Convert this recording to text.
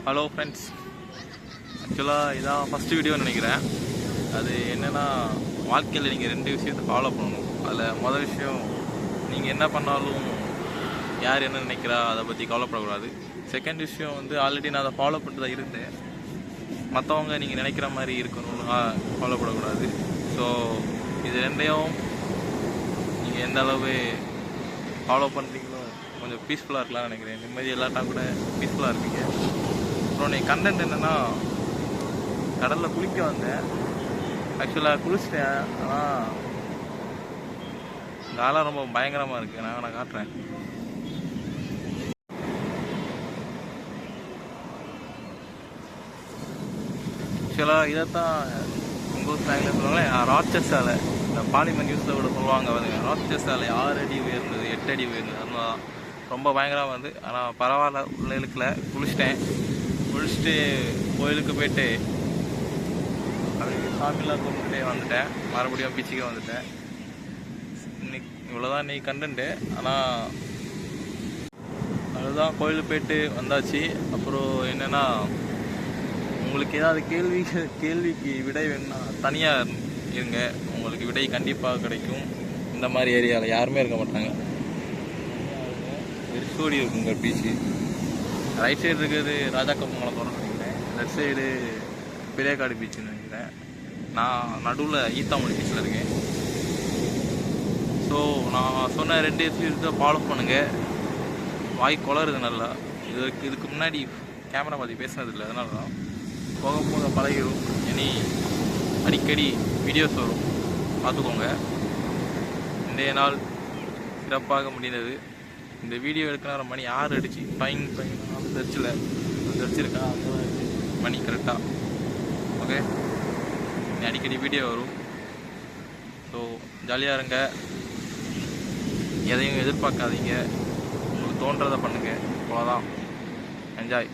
Hello friends, ஆக்சுவலாக இதான் first வீடியோன்னு நினைக்கிறேன். அது என்னென்னா, வாழ்க்கையில் நீங்கள் 2 விஷயத்தை ஃபாலோ பண்ணணும். அதில் மொதல் விஷயம், நீங்கள் என்ன பண்ணாலும் யார் என்ன நினைக்கிறா அதை பற்றி கவலைப்படக்கூடாது. செகண்ட் விஷயம் வந்து, ஆல்ரெடி நான் அதை ஃபாலோ பண்ணிட்டு தான் இருந்தேன். மற்றவங்க நீங்கள் நினைக்கிற மாதிரி இருக்கணும்னு கவலைப்படக்கூடாது. ஸோ இது ரெண்டையும் நீங்கள் எந்த அளவு ஃபாலோ பண்ணுறீங்களோ கொஞ்சம் பீஸ்ஃபுல்லாக இருக்கலாம்னு நினைக்கிறேன். நிம்மதி இல்லாட்டா கூட பீஸ்ஃபுல்லாக இருப்பீங்க. அப்புறம் நீ கண்டென்ட் என்னென்னா, கடலில் குளிக்க வந்தேன். ஆக்சுவலாக குளிச்சிட்டேன், ஆனால் காலம் ரொம்ப பயங்கரமாக இருக்குது. நான் காட்டுறேன். ஆக்சுவலாக இதைத்தான் உங்கள் ஸ்லாங்கில் சொல்லுவாங்களே, ராட்சஸ் சாலை. இந்த பாலிமர் நியூஸில் கூட சொல்லுவாங்க பாருங்க, ராட்சஸ் சாலை 6 அடி உயர்ந்தது, 8 அடி உயர்ந்தது. அதனால ரொம்ப பயங்கரமாக வந்து, ஆனால் பரவாயில்ல, உள்ள இழுக்கல. குளிச்சுட்டு கோயிலுக்கு போயிட்டு அப்படியே சாமிலாம் கும்பிட்டுட்டே வந்துட்டேன். மறுபடியும் பீச்சுக்கு வந்துட்டேன். இன்னைக்கு இவ்வளோதான் இன்னைக்கு கண்டென்ட்டு. ஆனால் அதுதான், கோயிலுக்கு போயிட்டு வந்தாச்சு. அப்புறம் என்னென்னா, உங்களுக்கு ஏதாவது கேள்விக்கு விடை வேணும்னா தனியாக இருங்க, உங்களுக்கு விடை கண்டிப்பாக கிடைக்கும். இந்த மாதிரி ஏரியாவில் யாருமே இருக்க மாட்டாங்க. வெறிச்சோடி இருக்குங்க பீச்சு. ரைட் சைடு இருக்கிறது ராஜாக்கம்மங்கலம் தோறன்னு நினைக்கிறேன். லெஃப்ட் சைடு பெரியக்காடு பீச்சுன்னு நினைக்கிறேன். நான் நடுவில் ஈத்தாமொழி பீச்சில் இருக்கேன். ஸோ நான் சொன்ன 2 விஷயத்தை ஃபாலோ பண்ணுங்கள். வாய் குளருது நல்லா. இதுக்கு முன்னாடி கேமரா பற்றி பேசுனதில்லை, அதனால தான். போக போக பழகிடும். இனி அடிக்கடி வீடியோஸ் வரும், பார்த்துக்கோங்க. இன்றைய நாள் சிறப்பாக முடிந்தது. இந்த வீடியோ எடுக்கிற மணி 6 அடிச்சு. டைம் தெரிச்சிருக்கா அந்த மணி கரெக்டாக. ஓகே, அடிக்கடி வீடியோ வரும். ஸோ ஜாலியாக இருங்க, எதையும் எதிர்பார்க்காதீங்க, உங்களுக்கு தோன்றதை பண்ணுங்கள். அவ்வளோதான். என்ஜாய்.